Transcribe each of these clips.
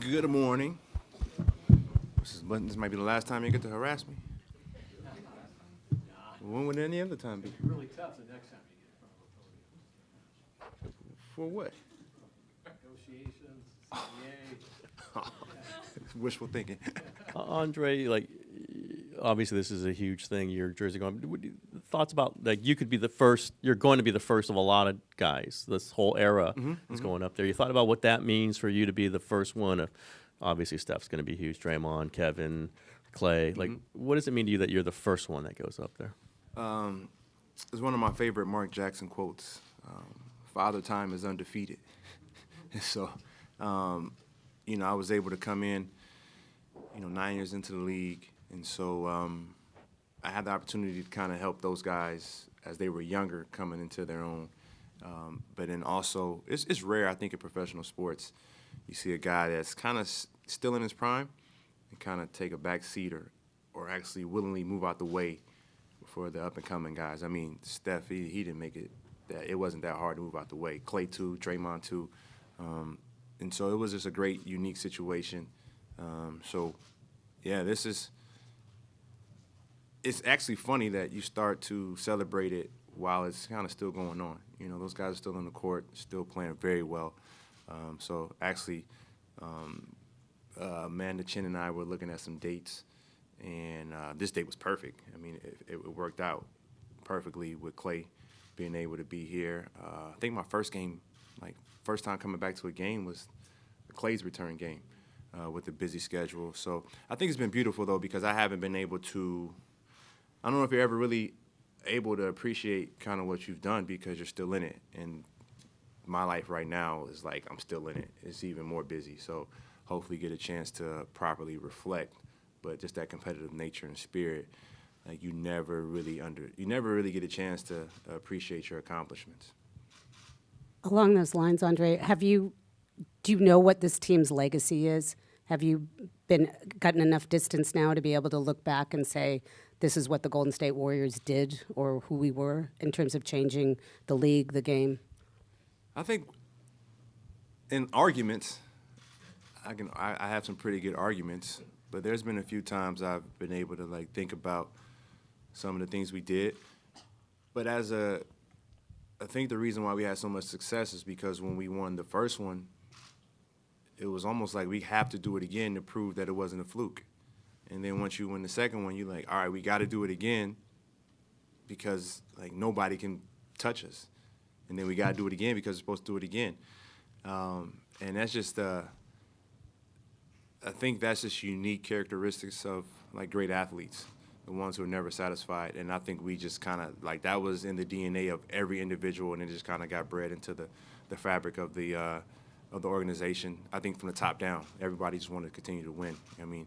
Good morning. This might be the last time you get to harass me. When would any other time be? Really tough the next time you For what? get negotiations, CBA. Wishful thinking. Andre, like, obviously this is a huge thing. You're Jersey going. Thoughts about, like, you could be the first. You're going to be the first of a lot of guys. This whole era is going up there. You thought about what that means for you to be the first one of. Obviously, Steph's going to be huge. Draymond, Kevin, Clay. Like, what does it mean to you that you're the first one that goes up there? It's one of my favorite Mark Jackson quotes. Father Time is undefeated. So, I was able to come in, 9 years into the league. And so I had the opportunity to kind of help those guys as they were younger coming into their own. But then also, it's rare, I think, in professional sports. You see a guy that's kind of still in his prime and kind of take a back seat or actually willingly move out the way for the up-and-coming guys. I mean, Steph, he didn't make it. It wasn't that hard to move out the way. Clay, too, Draymond, too. And so it was just a great, unique situation. It's actually funny that you start to celebrate it while it's kind of still going on. Those guys are still on the court, still playing very well. Amanda Chin and I were looking at some dates, and this date was perfect. I mean, it worked out perfectly with Clay being able to be here. I think my first time coming back to a game was Clay's return game with the busy schedule. So I think it's been beautiful, though, because I haven't been able to – I don't know if you're ever really able to appreciate kind of what you've done because you're still in it. And my life right now is like I'm still in it. It's even more busy. So hopefully get a chance to properly reflect. But just that competitive nature and spirit, like you never really get a chance to appreciate your accomplishments. Along those lines, Andre, do you know what this team's legacy is? Have you gotten enough distance now to be able to look back and say, this is what the Golden State Warriors did or who we were in terms of changing the league, the game? I think in arguments, I have some pretty good arguments, but there's been a few times I've been able to think about some of the things we did. But I think the reason why we had so much success is because when we won the first one, it was almost like we have to do it again to prove that it wasn't a fluke. And then once you win the second one, you're like, all right, we got to do it again because nobody can touch us. And then we got to do it again because we're supposed to do it again. And that's just, I think that's just unique characteristics of great athletes, the ones who are never satisfied. And I think we just kind of, that was in the DNA of every individual, and it just kind of got bred into the fabric of the organization. I think from the top down, everybody just wanted to continue to win. I mean,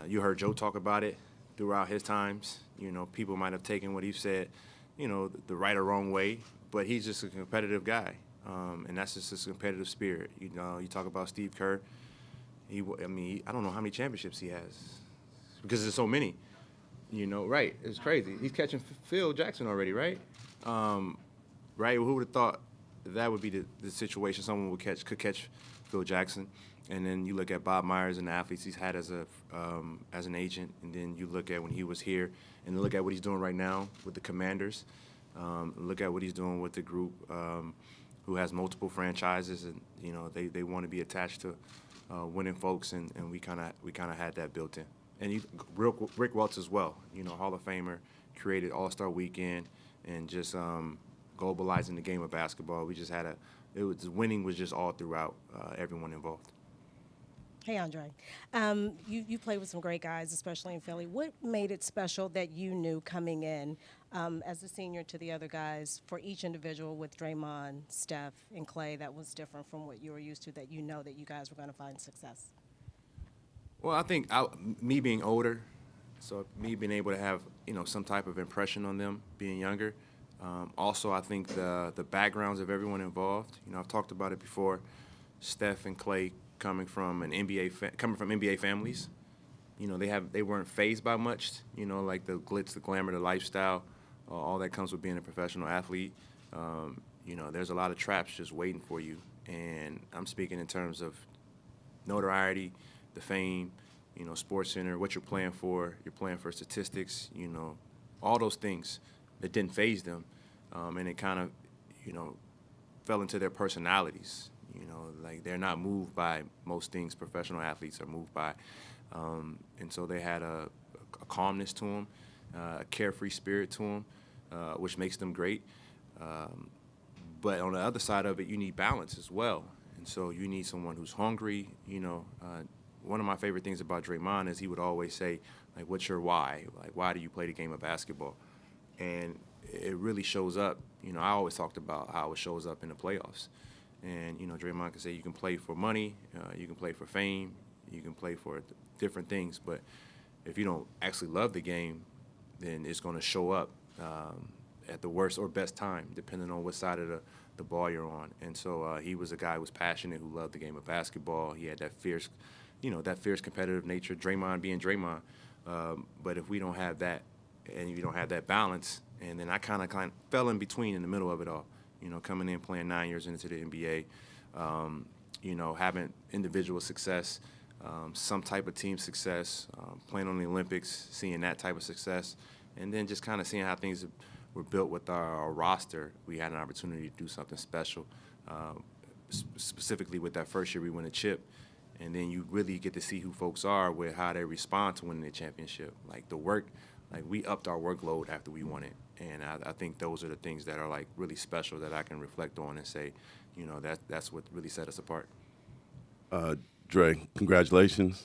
you heard Joe talk about it throughout his times. People might have taken what he said, the right or wrong way, but he's just a competitive guy, and that's just his competitive spirit. You talk about Steve Kerr. I don't know how many championships he has because there's so many. Right? It's crazy. He's catching Phil Jackson already, right? Right? Who would have thought that would be the situation? Someone could catch Phil Jackson, and then you look at Bob Myers and the athletes he's had as an agent, and then you look at when he was here, and look at what he's doing right now with the Commanders. Look at what he's doing with the group who has multiple franchises, and they want to be attached to winning folks, and we kind of had that built in. And Rick Welts as well, Hall of Famer, created All-Star Weekend, and just globalizing the game of basketball. We just had winning was just all throughout everyone involved. Hey, Andre. You played with some great guys, especially in Philly. What made it special that you knew coming in as a senior to the other guys for each individual with Draymond, Steph, and Clay that was different from what you were used to, that you know that you guys were going to find success? Well, I think me being older, so me being able to have some type of impression on them being younger. Also, I think the backgrounds of everyone involved. I've talked about it before. Steph and Clay coming from NBA families. They weren't fazed by much. Like the glitz, the glamour, the lifestyle, all that comes with being a professional athlete. There's a lot of traps just waiting for you, and I'm speaking in terms of notoriety, the fame, you know, Sports Center, what you're playing for. You're playing for statistics, you know, all those things. It didn't faze them, and it kind of, you know, fell into their personalities. You know, like they're not moved by most things professional athletes are moved by, and so they had a calmness to them, a carefree spirit to them, which makes them great. But on the other side of it, you need balance as well. And so you need someone who's hungry. You know, one of my favorite things about Draymond is he would always say, like, what's your why? Like, why do you play the game of basketball? And it really shows up. You know, I always talked about how it shows up in the playoffs. And, you know, Draymond can say you can play for money, you can play for fame, you can play for different things. But if you don't actually love the game, then it's going to show up at the worst or best time, depending on what side of the ball you're on. And so he was a guy who was passionate, who loved the game of basketball. He had that fierce, you know, that fierce competitive nature, Draymond being Draymond. But if we don't have that, and you don't have that balance, and then I kind of fell in between in the middle of it all, you know, coming in, playing 9 years into the NBA, you know, having individual success, some type of team success, playing on the Olympics, seeing that type of success, and then just kind of seeing how things were built with our roster. We had an opportunity to do something special, specifically with that first year we won a chip. And then you really get to see who folks are with how they respond to winning the championship. Like the work, like we upped our workload after we won it. And I think those are the things that are like really special that I can reflect on and say, you know, that's what really set us apart. Dre, congratulations.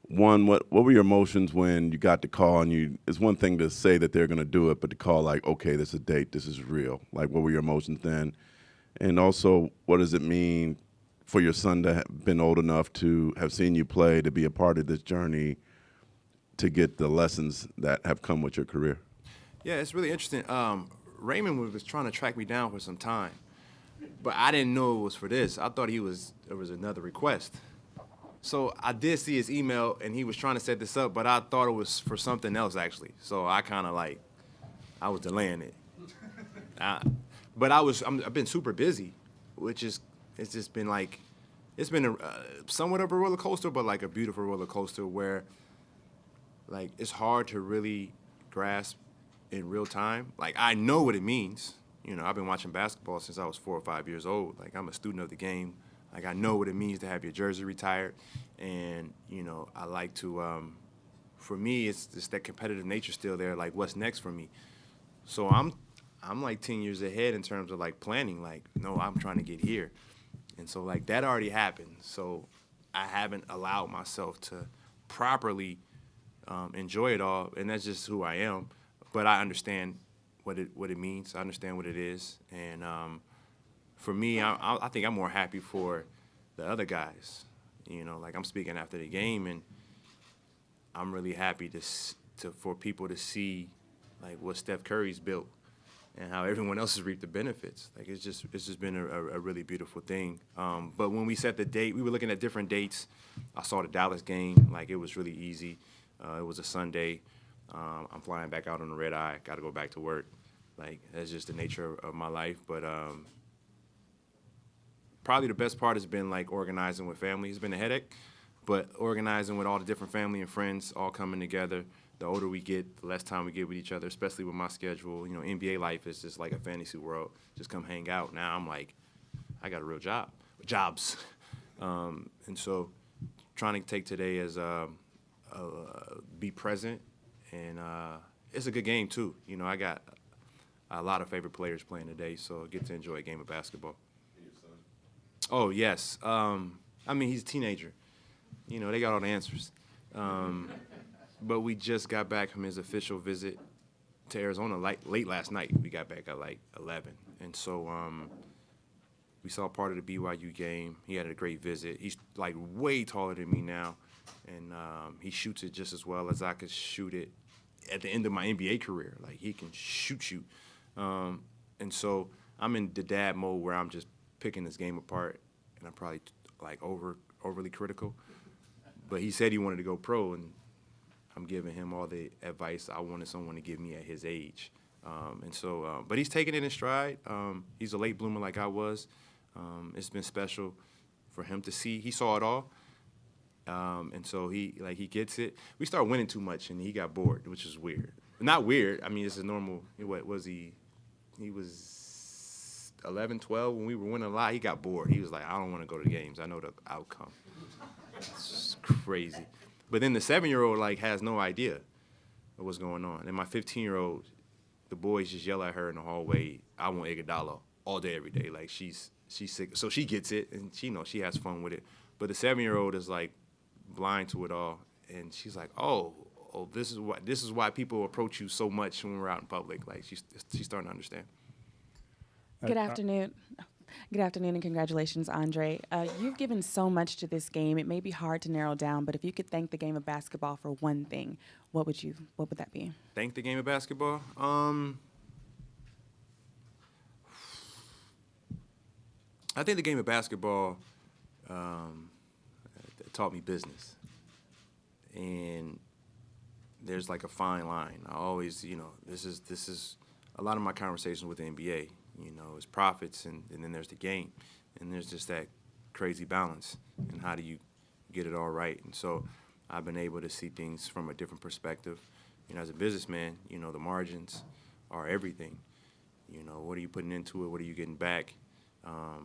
One, what were your emotions when you got the call? And it's one thing to say that they're going to do it, but to call like, okay, this is a date, this is real. Like, what were your emotions then? And also, what does it mean for your son to have been old enough to have seen you play, to be a part of this journey, to get the lessons that have come with your career? Yeah, it's really interesting. Raymond was trying to track me down for some time, but I didn't know it was for this. I thought there was another request. So I did see his email, and he was trying to set this up, but I thought it was for something else, actually. So I kind of like, I was delaying it. But I've been super busy, which is, it's just been like, it's been somewhat of a roller coaster, but like a beautiful roller coaster where, like, it's hard to really grasp in real time. Like, I know what it means. You know, I've been watching basketball since I was 4 or 5 years old. Like, I'm a student of the game. Like, I know what it means to have your jersey retired. And, you know, I like to, for me, it's just that competitive nature still there. Like, what's next for me? So I'm like 10 years ahead in terms of, like, planning. Like, no, I'm trying to get here. And so, like, that already happened. So I haven't allowed myself to properly enjoy it all. And that's just who I am. But I understand what it means. I understand what it is. And for me, I think I'm more happy for the other guys. You know, like I'm speaking after the game, and I'm really happy for people to see like what Steph Curry's built and how everyone else has reaped the benefits. Like it's just been a really beautiful thing. But when we set the date, we were looking at different dates. I saw the Dallas game. Like it was really easy. It was a Sunday. I'm flying back out on the red eye. Got to go back to work. Like that's just the nature of my life. But probably the best part has been like organizing with family. It's been a headache, but organizing with all the different family and friends all coming together. The older we get, the less time we get with each other, especially with my schedule. You know, NBA life is just like a fantasy world. Just come hang out. Now I'm like, I got a real jobs. And so trying to take today as be present. And it's a good game, too. You know, I got a lot of favorite players playing today, so I get to enjoy a game of basketball. And your son? Oh, yes. I mean, he's a teenager. You know, they got all the answers. But we just got back from his official visit to Arizona late last night. We got back at like 11. And so we saw part of the BYU game. He had a great visit. He's like way taller than me now. And he shoots it just as well as I could shoot it at the end of my NBA career. Like, he can shoot. And so I'm in the dad mode where I'm just picking this game apart, and I'm probably, like, overly critical. But he said he wanted to go pro, and I'm giving him all the advice I wanted someone to give me at his age. But he's taking it in stride. He's a late bloomer like I was. It's been special for him to see. He saw it all. And so he gets it. We started winning too much, and he got bored, which is weird. Not weird. I mean, it's a normal. What was he? He was 11, 12 when we were winning a lot. He got bored. He was like, I don't want to go to the games. I know the outcome. It's crazy. But then the 7-year-old has no idea of what's going on. And my 15-year-old, the boys just yell at her in the hallway, I want Iguodala all day, every day. Like she's sick. So she gets it, and she has fun with it. But the 7-year-old is blind to it all, and she's like, oh, this is why people approach you so much when we're out in public. Like she's starting to understand. Good afternoon. Good afternoon, and congratulations, Andre. You've given so much to this game. It may be hard to narrow down, but if you could thank the game of basketball for one thing, what would that be? Thank the game of basketball. I think the game of basketball taught me business, and there's a fine line. I always, this is a lot of my conversations with the NBA. Is profits, and then there's the game, and there's just that crazy balance, and how do you get it all right? And so I've been able to see things from a different perspective. As a businessman, the margins are everything. What are you putting into it? What are you getting back? I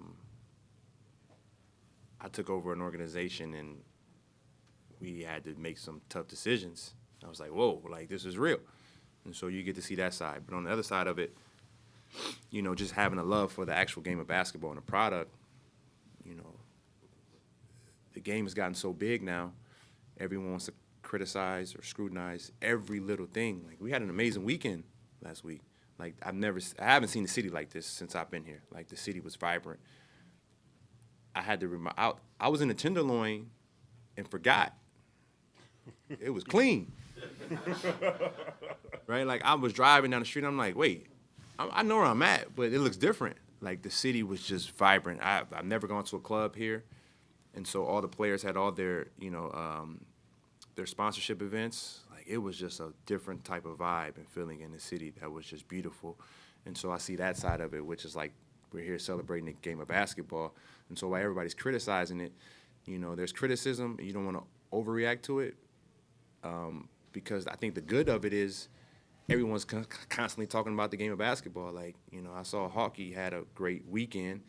took over an organization, and we had to make some tough decisions. I was like, whoa, this is real. And so you get to see that side. But on the other side of it, just having a love for the actual game of basketball and the product, the game has gotten so big now, everyone wants to criticize or scrutinize every little thing. We had an amazing weekend last week. I haven't seen the city like this since I've been here. The city was vibrant. I had to I was in the Tenderloin and forgot. It was clean. Right? I was driving down the street, and I'm like, wait, I know where I'm at, but it looks different. The city was just vibrant. I've never gone to a club here, and so all the players had all their, their sponsorship events. It was just a different type of vibe and feeling in the city that was just beautiful. And so I see that side of it, which is we're here celebrating the game of basketball. And so while everybody's criticizing it, there's criticism, and you don't want to overreact to it, because I think the good of it is everyone's constantly talking about the game of basketball. I saw hockey had a great weekend,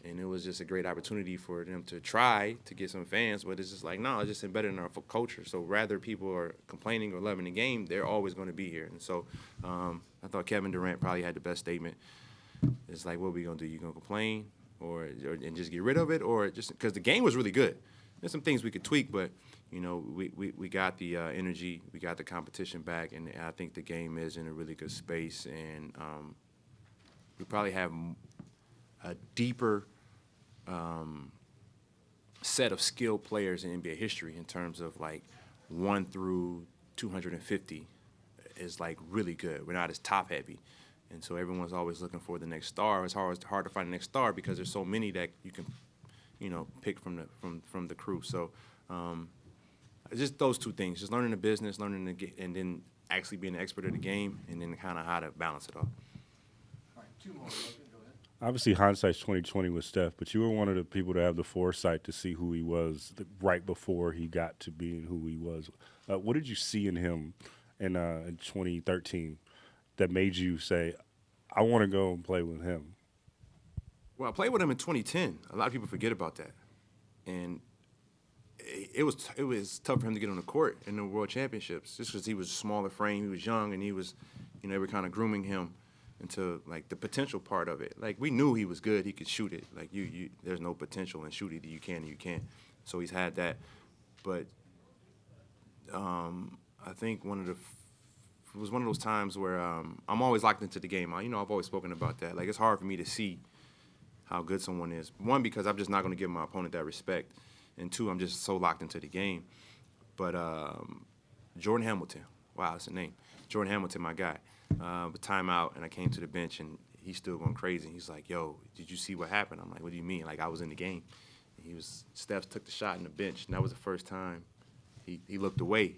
and it was just a great opportunity for them to try to get some fans, but it's just no, it's just embedded in our culture. So rather people are complaining or loving the game, they're always going to be here. And so I thought Kevin Durant probably had the best statement. It's what are we going to do? You going to complain and just get rid of it, or just because the game was really good? There's some things we could tweak, but we got the energy, we got the competition back, and I think the game is in a really good space, and we probably have a deeper set of skilled players in NBA history in terms of 1 through 250 is really good. We're not as top heavy, and so everyone's always looking for the next star. It's hard to find the next star because there's so many that you can pick from the crew. So just those two things: just learning the business, and then actually being an expert at the game, and then kind of how to balance it all. All right, 2 more. Logan, go ahead. Obviously, hindsight's 2020 with Steph, but you were one of the people to have the foresight to see who he was right before he got to being who he was. What did you see in him in 2013 that made you say, I want to go and play with him? Well, I played with him in 2010. A lot of people forget about that, and it was tough for him to get on the court in the World Championships, just because he was a smaller frame, he was young, and he was, they were kind of grooming him into the potential part of it. We knew he was good, he could shoot it. There's no potential in shooting. You can, you can't. So he's had that, but I think it was one of those times where I'm always locked into the game. I've always spoken about that. It's hard for me to see how good someone is. One, because I'm just not going to give my opponent that respect, and two, I'm just so locked into the game. But Jordan Hamilton, wow, that's a name. Jordan Hamilton, my guy. But timeout, and I came to the bench, and he's still going crazy. He's like, yo, did you see what happened? I'm like, what do you mean? I was in the game. And Steph took the shot in the bench, and that was the first time he looked away,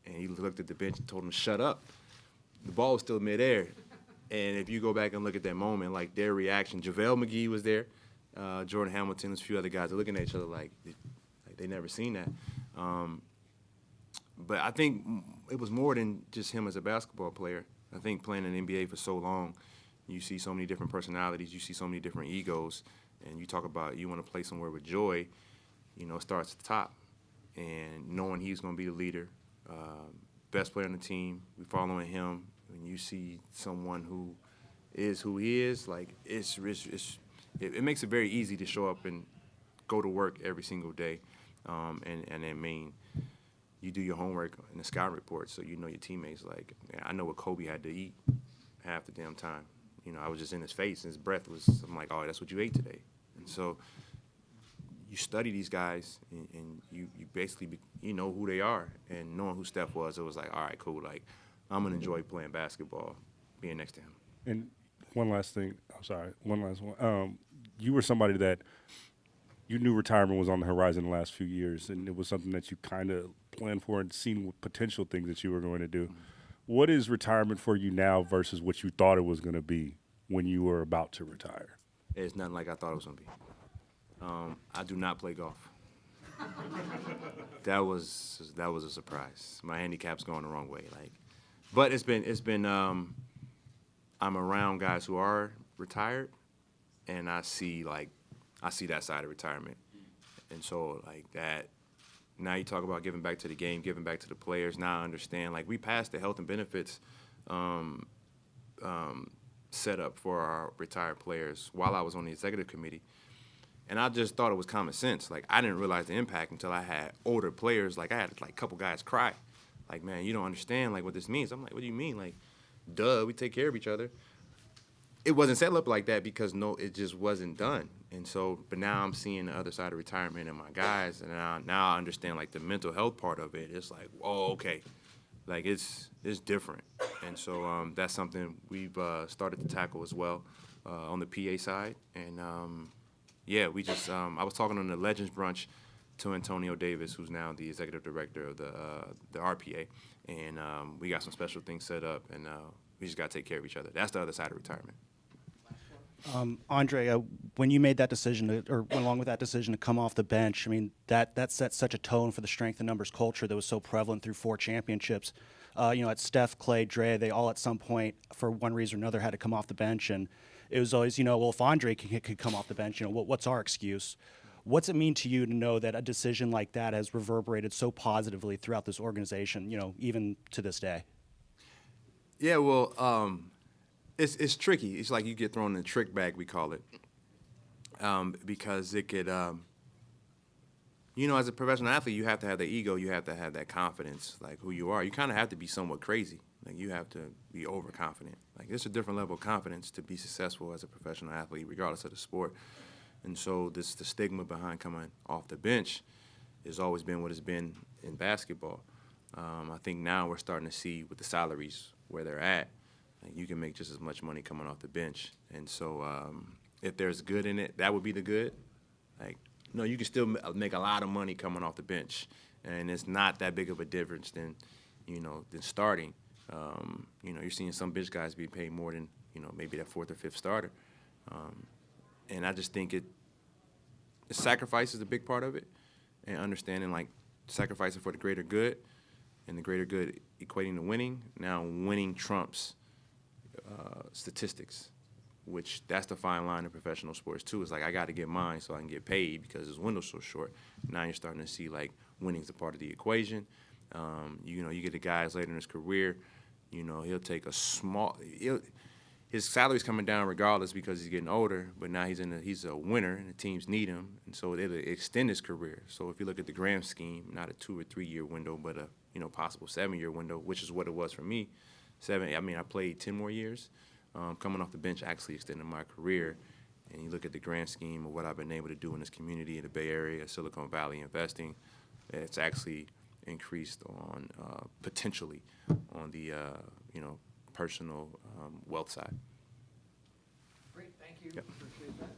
and he looked at the bench and told him to shut up. The ball was still midair. And if you go back and look at that moment, their reaction, JaVale McGee was there, Jordan Hamilton, there's a few other guys are looking at each other like they never seen that. But I think it was more than just him as a basketball player. I think playing in the NBA for so long, you see so many different personalities, you see so many different egos, and you talk about you want to play somewhere with joy, you know, it starts at the top. And knowing he's going to be the leader, best player on the team, we following him. When you see someone who he is, like it makes it very easy to show up and go to work every single day. And I mean, you do your homework in the scout report, so you know your teammates. Like, man, I know what Kobe had to eat half the damn time. You know, I was just in his face, and his breath was. I'm like, oh, that's what you ate today. And so you study these guys, and you basically you know who they are. And knowing who Steph was, it was like, all right, cool. Like, I'm gonna enjoy playing basketball, being next to him. And one last thing. I'm sorry. One last one. You were somebody that you knew retirement was on the horizon the last few years, and it was something that you kind of planned for and seen potential things that you were going to do. Mm-hmm. What is retirement for you now versus what you thought it was going to be when you were about to retire? It's nothing like I thought it was going to be. I do not play golf. That was a surprise. My handicap's going the wrong way. But it's been. I'm around guys who are retired, and I see that side of retirement, and so like that. Now you talk about giving back to the game, giving back to the players. Now I understand. Like we passed the health and benefits set up for our retired players while I was on the executive committee. And I just thought it was common sense. Like, I didn't realize the impact until I had older players. Like, I had, like, a couple guys cry. Like, man, you don't understand, like, what this means. I'm like, what do you mean? Like, duh, we take care of each other. It wasn't set up like that because, no, it just wasn't done. And so, but now I'm seeing the other side of retirement and my guys, and now I understand, like, the mental health part of it. It's like, oh, okay. Like, it's different. And so that's something we've started to tackle as well on the PA side. And, yeah, we just I was talking on the Legends Brunch to Antonio Davis, who's now the executive director of the RPA, and we got some special things set up, and we just got to take care of each other. That's the other side of retirement. Andre, when you made that decision, or went along with that decision to come off the bench, I mean, that set such a tone for the strength in numbers culture that was so prevalent through 4 championships. At Steph, Clay, Dre, they all at some point, for one reason or another, had to come off the bench, and it was always, well, if Andre could come off the bench, what's our excuse? What's it mean to you to know that a decision like that has reverberated so positively throughout this organization, even to this day? Yeah, well, it's tricky. It's like you get thrown in a trick bag, we call it, because it could, as a professional athlete, you have to have the ego, you have to have that confidence, like who you are. You kind of have to be somewhat crazy. Like, you have to be overconfident. Like, it's a different level of confidence to be successful as a professional athlete, regardless of the sport. And so the stigma behind coming off the bench has always been what it's been in basketball. I think now we're starting to see with the salaries where they're at, like, you can make just as much money coming off the bench. And so if there's good in it, that would be the good. Like, no, you can still make a lot of money coming off the bench. And it's not that big of a difference than starting. You're seeing some bench guys be paid more than, maybe that 4th or 5th starter. And I just think the sacrifice is a big part of it, and understanding, like, sacrificing for the greater good, and the greater good equating to winning. Now, winning trumps statistics, which that's the fine line in professional sports, too. It's like, I got to get mine so I can get paid because this window's so short. Now you're starting to see, like, winning's a part of the equation. You get the guys later in his career, he'll take his salary's coming down regardless because he's getting older, but now he's a winner and the teams need him, and so it'll extend his career. So if you look at the grand scheme, not a 2 or 3 year window, but a possible 7-year window, which is what it was for me. I played 10 more years. Coming off the bench actually extended my career, and you look at the grand scheme of what I've been able to do in this community in the Bay Area, Silicon Valley investing, it's actually increased on potentially on the personal wealth side. Great, thank you. Yep. Appreciate that.